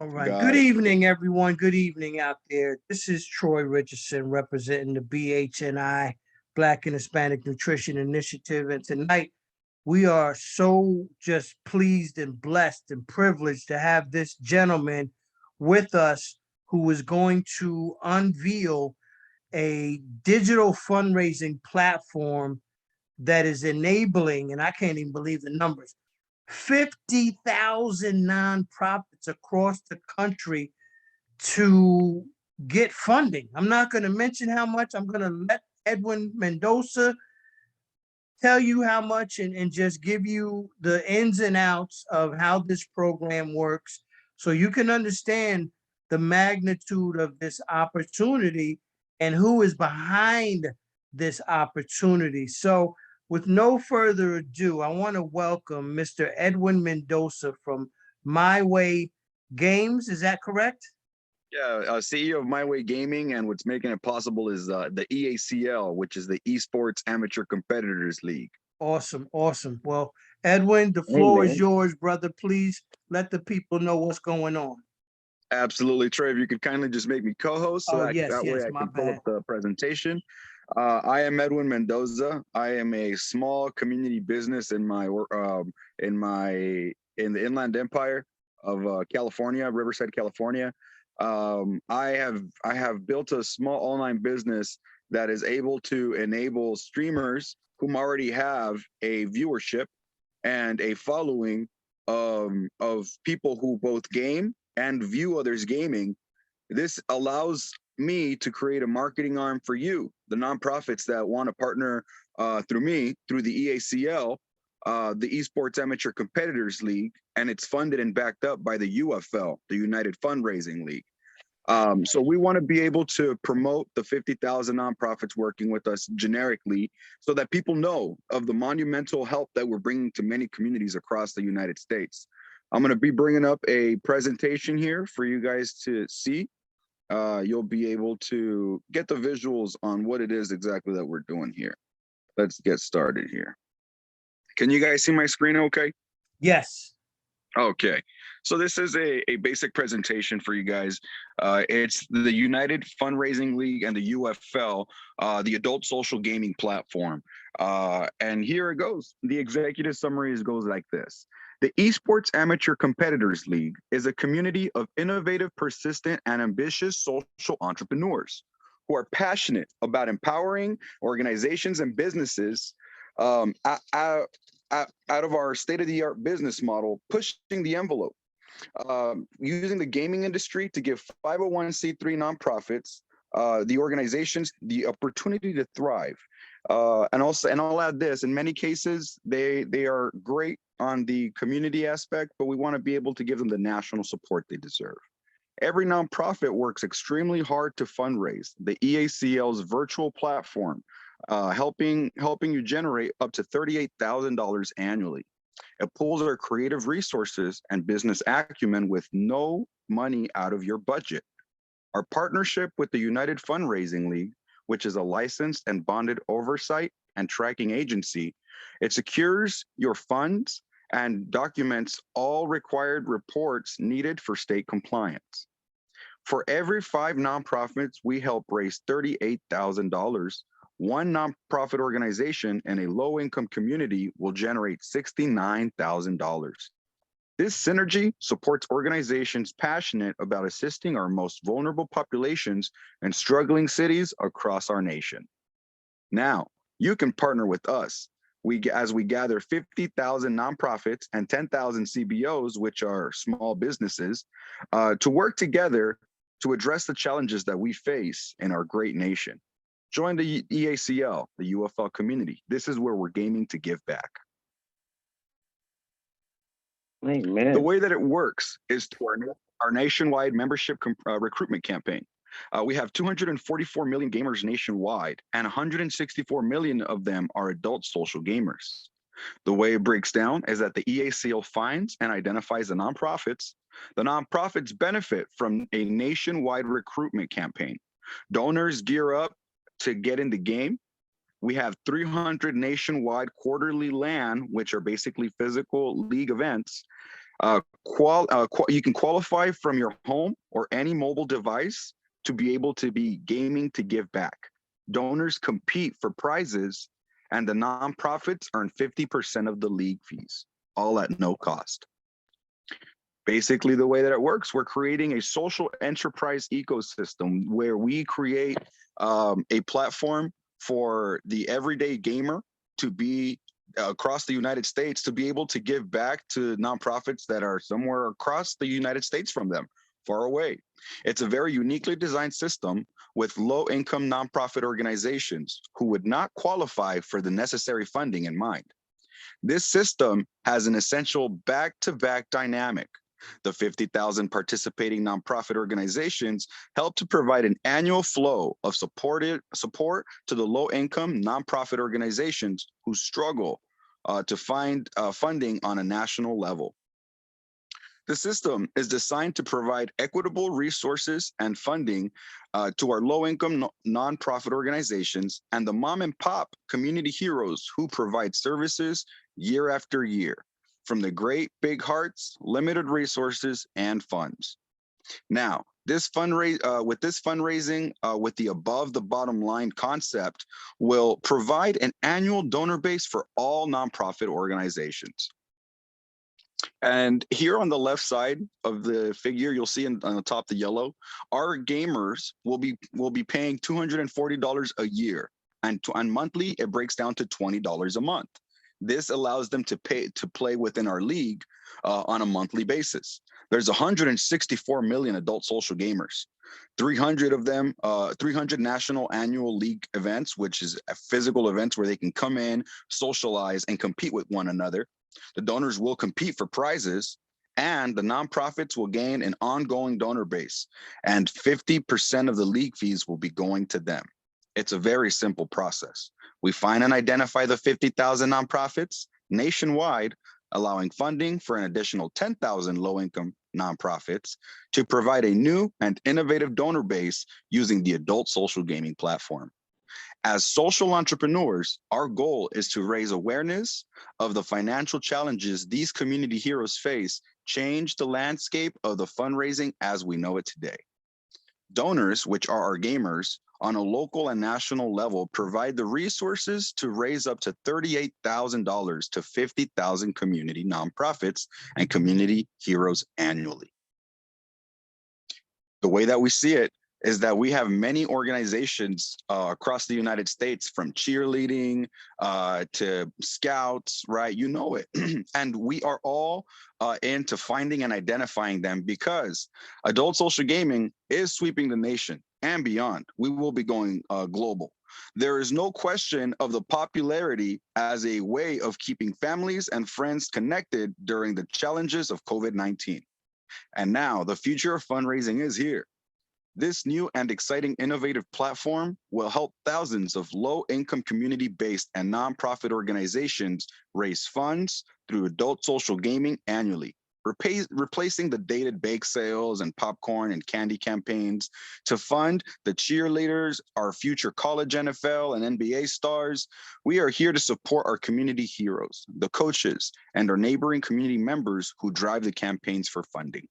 All right. Good Got it. evening, everyone. Good evening out there. This is Troy Richardson representing the BHNI Black and Hispanic Nutrition Initiative. And tonight we are so just pleased and blessed and privileged to have this gentleman with us who is going to unveil a digital fundraising platform that is enabling, and I can't even believe the numbers, 50,000 nonprofits across the country to get funding. I'm not going to mention how much. I'm going to let Edwin Mendoza tell you how much and just give you the ins and outs of how this program works so you can understand the magnitude of this opportunity and who is behind this opportunity. So, with no further ado, I want to welcome Mr. Edwin Mendoza from My Way Games. Is that correct? Yeah, CEO of My Way Gaming, and what's making it possible is the EACL, which is the Esports Amateur Competitors League. Awesome, awesome. Well, Edwin, the Hey, floor is man. yours, brother. Please let the people know what's going on. Absolutely, Trey. If you could kindly just make me co-host, so Oh, yes, that way yes, I my can pull up bad. the presentation. I am Edwin Mendoza. I am a small community business in the Inland Empire of California, Riverside, California. I have built a small online business that is able to enable streamers whom already have a viewership and a following of people who both game and view others gaming. This allows me to create a marketing arm for you, the nonprofits that want to partner through me, through the EACL, the Esports Amateur Competitors League, and it's funded and backed up by the UFL, the United Fundraising League. So we want to be able to promote the 50,000 nonprofits working with us generically so that people know of the monumental help that we're bringing to many communities across the United States. I'm going to be bringing up a presentation here for you guys to see. You'll be able to get the visuals on what it is exactly that we're doing here. Let's get started here. Can you guys see my screen okay? Yes. Okay, so this is a basic presentation for you guys. It's the United Fundraising League and the UFL, the Adult Social Gaming Platform. And here it goes. The executive summary goes like this. The Esports Amateur Competitors League is a community of innovative, persistent, and ambitious social entrepreneurs who are passionate about empowering organizations and businesses um, out, out of our state-of-the-art business model, pushing the envelope, using the gaming industry to give 501c3 nonprofits, the organizations, the opportunity to thrive. And I'll add this: in many cases, they are great on the community aspect, but we want to be able to give them the national support they deserve. Every nonprofit works extremely hard to fundraise. The EACL's virtual platform, helping you generate up to $38,000 annually. It pulls our creative resources and business acumen with no money out of your budget. Our partnership with the United Fundraising League, which is a licensed and bonded oversight and tracking agency, it secures your funds and documents all required reports needed for state compliance. For every 5 nonprofits, we help raise $38,000. One nonprofit organization in a low income community will generate $69,000. This synergy supports organizations passionate about assisting our most vulnerable populations and struggling cities across our nation. Now, you can partner with us. As we gather 50,000 nonprofits and 10,000 CBOs, which are small businesses, to work together to address the challenges that we face in our great nation. Join the EACL, the UFL community. This is where we're gaming to give back. The Amen. way that it works is through our nationwide membership recruitment campaign. We have 244 million gamers nationwide, and 164 million of them are adult social gamers. The way it breaks down is that the EACL finds and identifies the nonprofits. The nonprofits benefit from a nationwide recruitment campaign. Donors gear up to get in the game. We have 300 nationwide quarterly LAN, which are basically physical league events, You can qualify from your home or any mobile device to be able to be gaming to give back. Donors compete for prizes, and the nonprofits earn 50% of the league fees, all at no cost. Basically, the way that it works, we're creating a social enterprise ecosystem where we create a platform for the everyday gamer to be across the United States to be able to give back to nonprofits that are somewhere across the United States from them, far away. It's a very uniquely designed system with low income nonprofit organizations who would not qualify for the necessary funding in mind. This system has an essential back-to-back dynamic. The 50,000 participating nonprofit organizations help to provide an annual flow of support to the low-income nonprofit organizations who struggle to find funding on a national level. The system is designed to provide equitable resources and funding to our low-income nonprofit organizations and the mom and pop community heroes who provide services year after year from the great big hearts, limited resources, and funds. Now, this fundraising with the above the bottom line concept will provide an annual donor base for all nonprofit organizations. And here on the left side of the figure, you'll see on the top, the yellow, our gamers will be paying $240 a year, and monthly it breaks down to $20 a month. This allows them to play within our league on a monthly basis. There's 164 million adult social gamers. 300 of them, 300 national annual league events, which is physical events where they can come in, socialize, and compete with one another. The donors will compete for prizes, and the nonprofits will gain an ongoing donor base, and 50% of the league fees will be going to them. It's a very simple process. We find and identify the 50,000 nonprofits nationwide, allowing funding for an additional 10,000 low-income nonprofits to provide a new and innovative donor base using the adult social gaming platform. As social entrepreneurs, our goal is to raise awareness of the financial challenges these community heroes face, change the landscape of the fundraising as we know it today. Donors, which are our gamers, on a local and national level, provide the resources to raise up to $38,000 to 50,000 community nonprofits and community heroes annually. The way that we see it is that we have many organizations across the United States, from cheerleading to scouts, right? You know it. And we are all into finding and identifying them, because adult social gaming is sweeping the nation and beyond. We will be going global. There is no question of the popularity as a way of keeping families and friends connected during the challenges of COVID-19. And now the future of fundraising is here. This new and exciting innovative platform will help thousands of low-income community-based and nonprofit organizations raise funds through adult social gaming annually, replacing the dated bake sales and popcorn and candy campaigns to fund the cheerleaders, our future college NFL and NBA stars. We are here to support our community heroes, the coaches, and our neighboring community members who drive the campaigns for funding.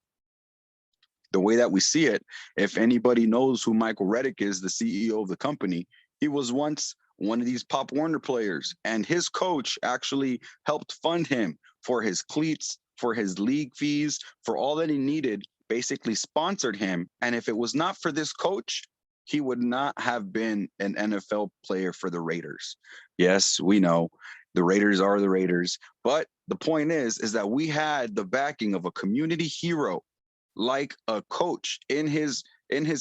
The way that we see it, if anybody knows who Michael Reddick is, the CEO of the company, he was once one of these Pop Warner players, and his coach actually helped fund him for his cleats, for his league fees, for all that he needed, basically sponsored him. And if it was not for this coach, he would not have been an NFL player for the Raiders. Yes, we know the Raiders are the Raiders, but the point is that we had the backing of a community hero, like a coach in his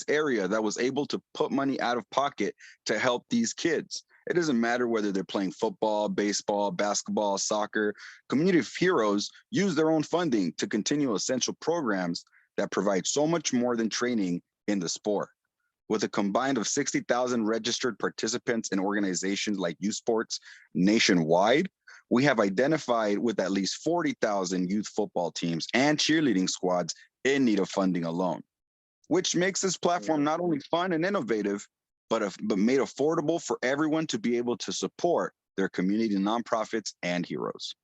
area, that was able to put money out of pocket to help these kids. It doesn't matter whether they're playing football, baseball, basketball, soccer. Community heroes use their own funding to continue essential programs that provide so much more than training in the sport. With a combined of 60,000 registered participants in organizations like esports nationwide, we have identified with at least 40,000 youth football teams and cheerleading squads in need of funding alone, which makes this platform not only fun and innovative, but made affordable for everyone to be able to support their community nonprofits and heroes.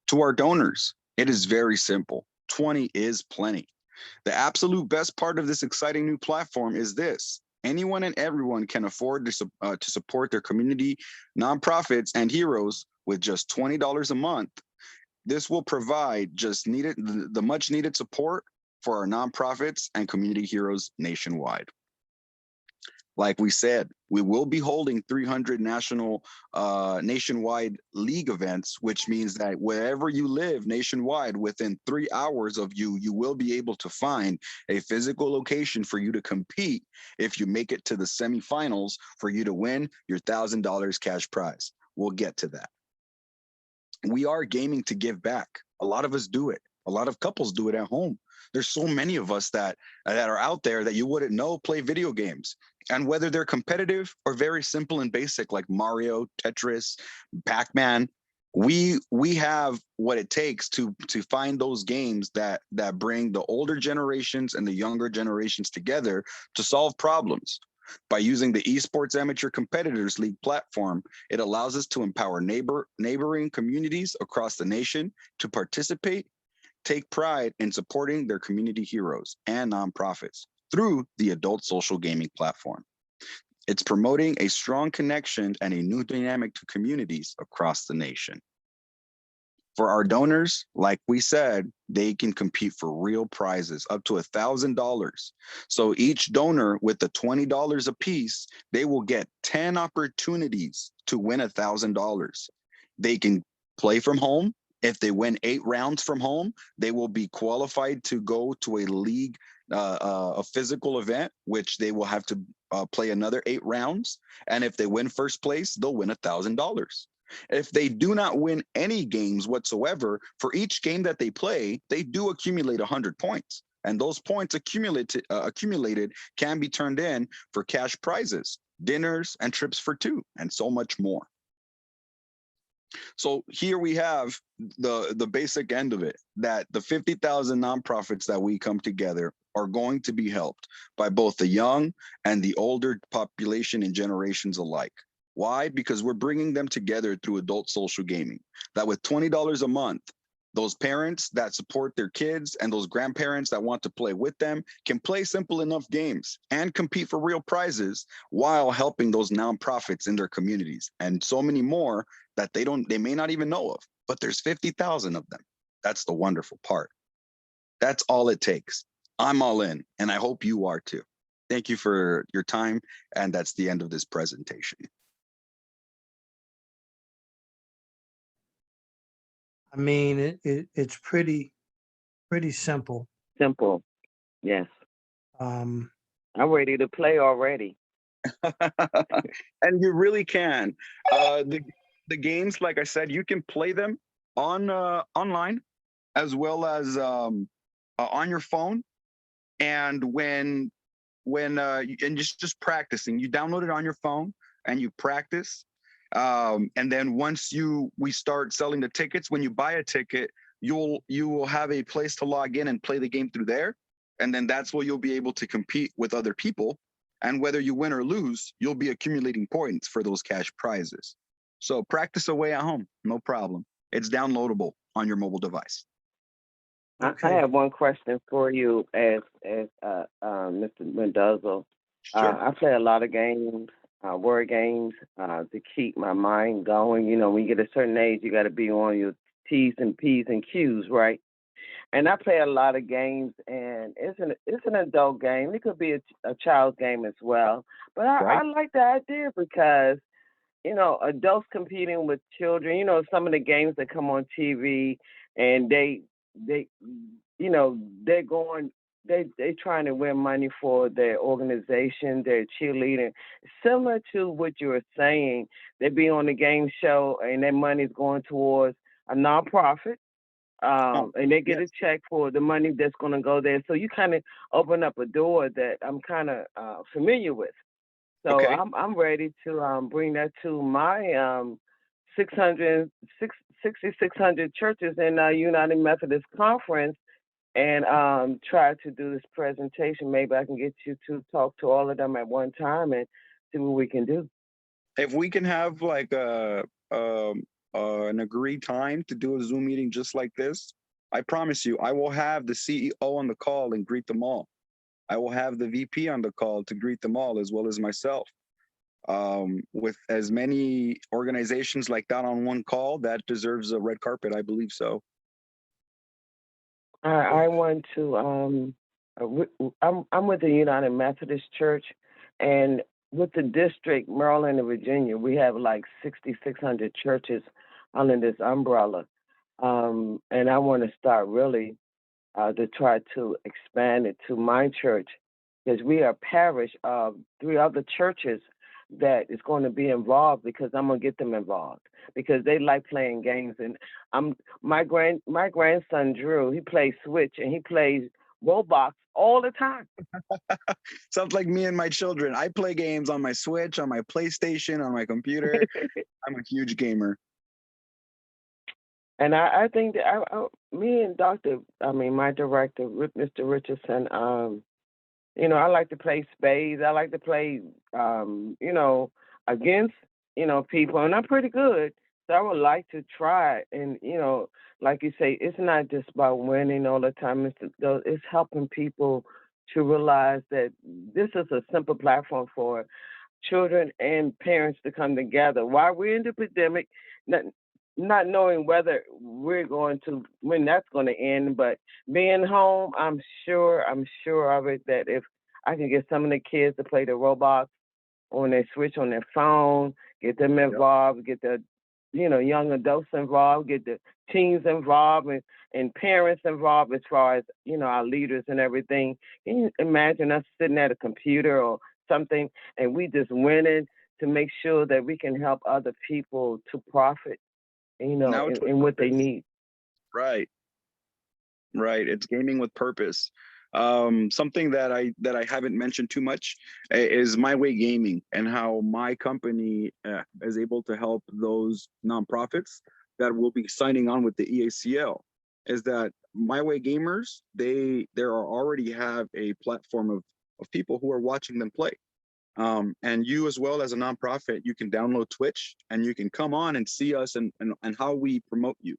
To our donors, It is very simple. 20 is plenty. The absolute best part of this exciting new platform is this. Anyone and everyone can afford to support their community, nonprofits, and heroes with just $20 a month. This will provide the much needed support for our nonprofits and community heroes nationwide. Like we said, we will be holding 300 nationwide league events, which means that wherever you live nationwide, within 3 hours of you, you will be able to find a physical location for you to compete if you make it to the semifinals for you to win your $1,000 cash prize. We'll get to that. We are gaming to give back. A lot of us do it. A lot of couples do it at home. There's so many of us that are out there that you wouldn't know play video games. And whether they're competitive or very simple and basic like Mario, Tetris, Pac-Man, we have what it takes to find those games that bring the older generations and the younger generations together to solve problems. By using the Esports Amateur Competitors League platform, it allows us to empower neighboring communities across the nation to participate, take pride in supporting their community heroes and nonprofits through the adult social gaming platform. It's promoting a strong connection and a new dynamic to communities across the nation. For our donors, like we said, they can compete for real prizes up to $1,000. So each donor with the $20 a piece, they will get 10 opportunities to win $1,000. They can play from home. If they win 8 rounds from home, they will be qualified to go to a league, a physical event, which they will have to play another 8 rounds. And if they win first place, they'll win $1,000. If they do not win any games whatsoever, for each game that they play, they do accumulate 100 points. And those points accumulated can be turned in for cash prizes, dinners, and trips for 2, and so much more. So here we have the basic end of it, that the 50,000 nonprofits that we come together are going to be helped by both the young and the older population and generations alike. Why? Because we're bringing them together through adult social gaming, that with $20 a month, those parents that support their kids and those grandparents that want to play with them can play simple enough games and compete for real prizes while helping those nonprofits in their communities and so many more that they may not even know of, but there's 50,000 of them. That's the wonderful part. That's all it takes. I'm all in, and I hope you are too. Thank you for your time, and that's the end of this presentation. I mean, it's pretty simple. Simple. Yes. Um, I'm ready to play already. And you really can. The games, like I said, you can play them on online as well as on your phone. And when and just practicing, you download it on your phone and you practice. And then once we start selling the tickets, when you buy a ticket, you will have a place to log in and play the game through there. And then that's where you'll be able to compete with other people. And whether you win or lose, you'll be accumulating points for those cash prizes. So practice away at home, no problem. It's downloadable on your mobile device. I okay. have one question for you, as Mr. Mendoza. Sure. I play a lot of games, word games, to keep my mind going. You know, when you get a certain age, you got to be on your T's and P's and Q's, right? And I play a lot of games, and it's an adult game. It could be a child's game as well. But Right. I like the idea because, you know, adults competing with children. You know, some of the games that come on TV, and they you know, they trying to win money for their organization, their cheerleading. Similar to what you were saying, they be on the game show and their money's going towards a nonprofit. And they get Yes. a check for the money that's going to go there. So you kind of open up a door that I'm kind of familiar with. So Okay. I'm ready to bring that to my 6,600 churches in United Methodist Conference, and try to do this presentation. Maybe I can get you to talk to all of them at one time and see what we can do. If we can have like an agreed time to do a Zoom meeting just like this, I promise you, I will have the CEO on the call and greet them all. I will have the VP on the call to greet them all, as well as myself. With as many organizations like that on one call, that deserves a red carpet. I believe so. I want to. I'm with the United Methodist Church, and with the district, Maryland and Virginia, we have like 6,600 churches under this umbrella, and I want to start really to try to expand it to my church, because we are a parish of 3 other churches that is going to be involved, because I'm gonna get them involved because they like playing games. And my grandson Drew, he plays Switch and he plays Roblox all the time. Sounds like me and my children. I play games on my Switch, on my PlayStation, on my computer. I'm a huge gamer. And I think that me and my director, Mr. Richardson, I like to play spades. I like to play, against, people, and I'm pretty good. So I would like to try. And, like you say, it's not just about winning all the time. It's helping people to realize that this is a simple platform for children and parents to come together while we're in the pandemic, not knowing when that's going to end, but being home, I'm sure of it, that if I can get some of the kids to play the Roblox on their Switch on their phone, get them involved, get the young adults involved, get the teens involved, and parents involved, as far as our leaders and everything. Can you imagine us sitting at a computer or something and we just winning to make sure that we can help other people to profit, in what they need. Right. It's gaming with purpose. Something that I haven't mentioned too much is My Way Gaming, and how my company is able to help those nonprofits that will be signing on with the Eacl. Is that My Way Gamers, already have a platform of people who are watching them play. And you, as well as a nonprofit, you can download Twitch and you can come on and see us and how we promote you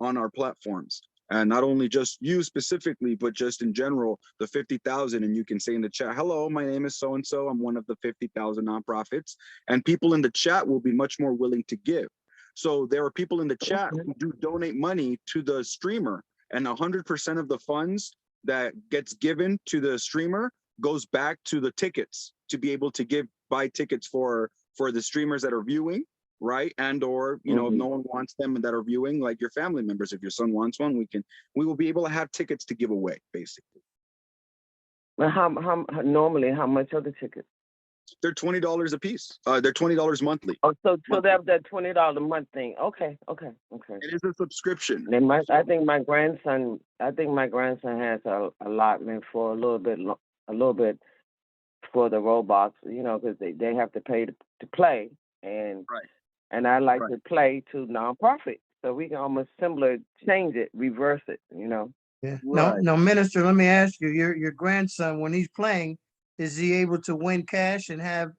on our platforms. And not only just you specifically, but just in general, the 50,000. And you can say in the chat, hello, my name is so-and-so. I'm one of the 50,000 nonprofits. And people in the chat will be much more willing to give. So there are people in the chat who do donate money to the streamer, and 100% of the funds that gets given to the streamer goes back to the tickets, to be able to buy tickets for the streamers that are viewing, right? And or if no one wants them that are viewing, like your family members, if your son wants one, we will be able to have tickets to give away, basically. Well, normally how much are the tickets? They're $20 a piece. They're $20 monthly. Oh, so that $20 a month thing. Okay. It is a subscription. I think my grandson has a allotment for a little bit for the Roblox, because they have to pay to play, and I like to play to nonprofit, so we can almost change it, reverse it, Yeah. No, Minister, let me ask you, your grandson, when he's playing, is he able to win cash and have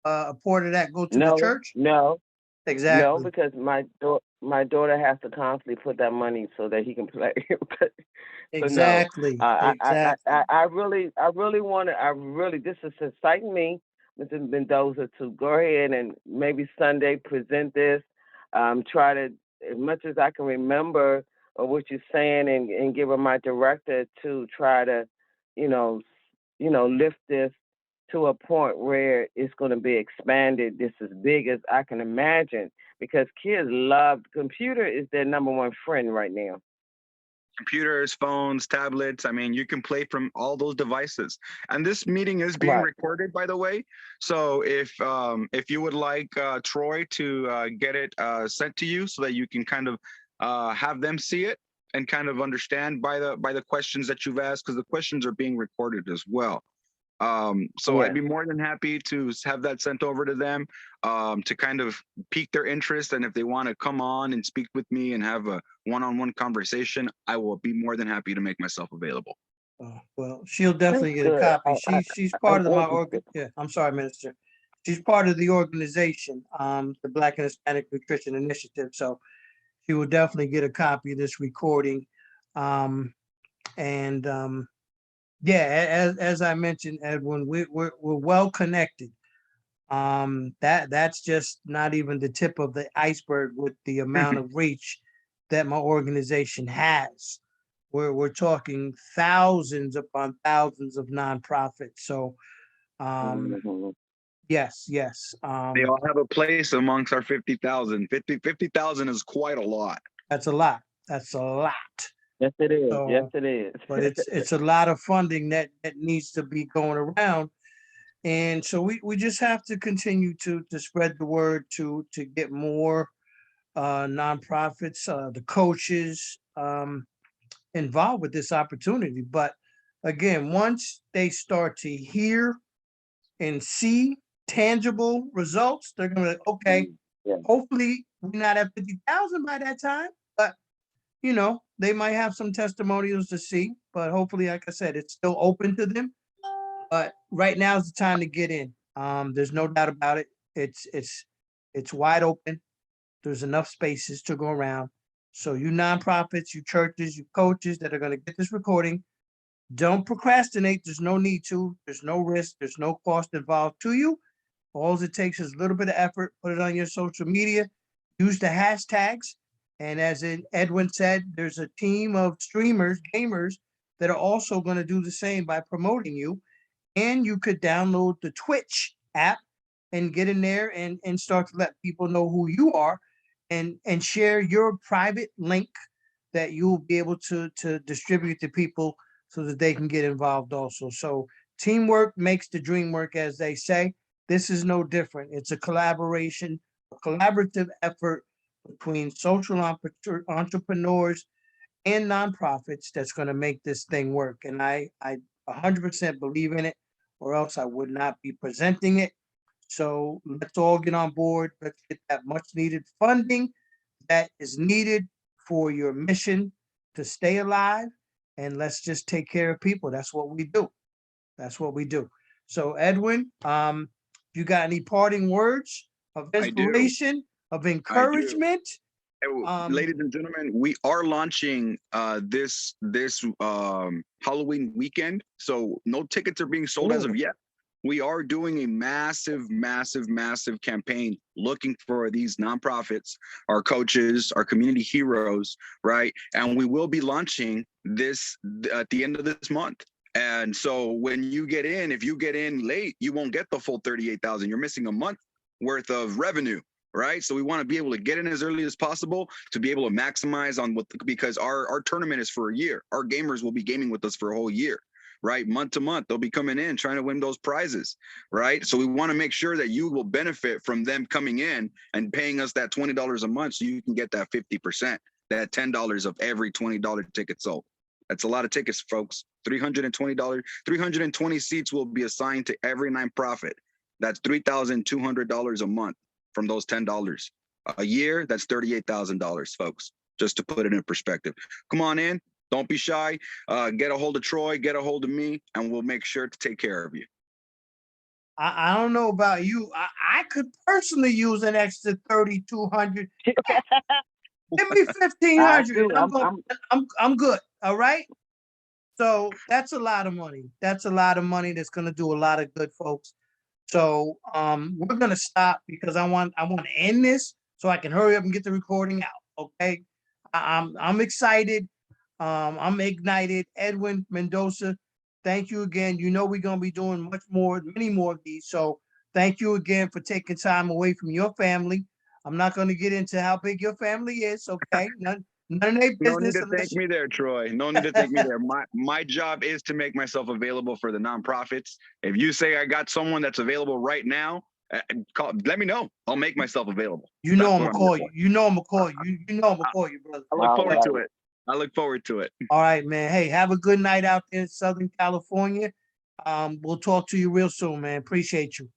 a part of that go to the church? No. Exactly. No, because my daughter has to constantly put that money so that he can play. Exactly. I really want to. This is exciting me, Mr. Mendoza, to go ahead and maybe Sunday present this. Try to, as much as I can remember of what you're saying, and give my director to try to, lift this to a point where it's going to be expanded. This as big as I can imagine, because kids love computer is their number one friend right now. Computers, phones, tablets. I mean, you can play from all those devices. And this meeting is being recorded, by the way. So if you would like Troy to get it sent to you, so that you can kind of have them see it and kind of understand by the questions that you've asked, because the questions are being recorded as well. I'd be more than happy to have that sent over to them, to kind of pique their interest. And if they want to come on and speak with me and have a one-on-one conversation, I will be more than happy to make myself available. Well, she'll definitely get a copy. She's part of my I'm sorry, Minister. She's part of the organization, the Black and Hispanic Nutrition Initiative. So she will definitely get a copy of this recording. Yeah, as I mentioned, Edwin, we're well connected. That's just not even the tip of the iceberg with the amount of reach that my organization has. We're talking thousands upon thousands of nonprofits. So Mhm. yes, They all have a place amongst our 50,000. 50,000 is quite a lot. that's a lot. That's a lot. Yes, it is. Yes, So, it is. but it's a lot of funding that needs to be going around. And so we just have to continue to spread the word to get more nonprofits, the coaches involved with this opportunity. But again, once they start to hear and see tangible results, they're gonna be like, okay, Yeah. hopefully we're not at 50,000 by that time, but they might have some testimonials to see, but hopefully, like I said, it's still open to them. But right now is the time to get in. There's no doubt about it. It's wide open. There's enough spaces to go around. So you nonprofits, you churches, you coaches that are going to get this recording, don't procrastinate. There's no need to. There's no risk. There's no cost involved to you. All it takes is a little bit of effort. Put it on your social media. Use the hashtags. And as Edwin said, there's a team of streamers, gamers that are also going to do the same by promoting you. And you could download the Twitch app and get in there and start to let people know who you are and share your private link that you'll be able to distribute to people so that they can get involved also. So teamwork makes the dream work, as they say. This is no different. It's a collaboration, a collaborative effort between social entrepreneurs and nonprofits that's going to make this thing work. And I 100% believe in it, or else I would not be presenting it. So let's all get on board. Let's get that much needed funding that is needed for your mission to stay alive. And let's just take care of people. That's what we do. That's what we do. So Edwin, you got any parting words of I do. inspiration, of I do. encouragement? Ladies and gentlemen, we are launching this Halloween weekend, so no tickets are being sold as of yet. We are doing a massive campaign looking for these nonprofits, our coaches, our community heroes, right? And we will be launching this at the end of this month. And so when you get in, if you get in late, you won't get the full 38,000. You're missing a month worth of revenue. Right. So we want to be able to get in as early as possible to be able to maximize on because our tournament is for a year. Our gamers will be gaming with us for a whole year. Right. Month to month, they'll be coming in trying to win those prizes. Right. So we want to make sure that you will benefit from them coming in and paying us that $20 a month so you can get that 50%, that $10 of every $20 ticket sold. That's a lot of tickets, folks. $320, 320 seats will be assigned to every nonprofit. That's $3,200 a month. From those $10 a year, that's $38,000, folks, just to put it in perspective. Come on in. Don't be shy. Get a hold of Troy, get a hold of me, and we'll make sure to take care of you. I don't know about you. I could personally use an extra 3,200. Give me 1,500. I'm good. All right. So that's a lot of money. That's a lot of money that's going to do a lot of good, folks. So we're gonna stop because I want to end this so I can hurry up and get the recording out. Okay, I'm excited. I'm ignited. Edwin Mendoza, thank you again. You know we're gonna be doing many more of these. So thank you again for taking time away from your family. I'm not gonna get into how big your family is. Okay, none of their business. No need to thank me there, Troy. No need to thank me there. My job is to make myself available for the nonprofits. If you say I got someone that's available right now, let me know. I'll make myself available. You know I'm gonna call you. You know I'm gonna call you. You know I'm gonna call you, brother. I look forward to it. I look forward to it. All right, man. Hey, have a good night out there in Southern California. We'll talk to you real soon, man. Appreciate you.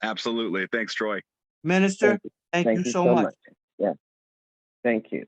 Absolutely. Thanks, Troy. Minister, thank you so much. Yeah. Thank you.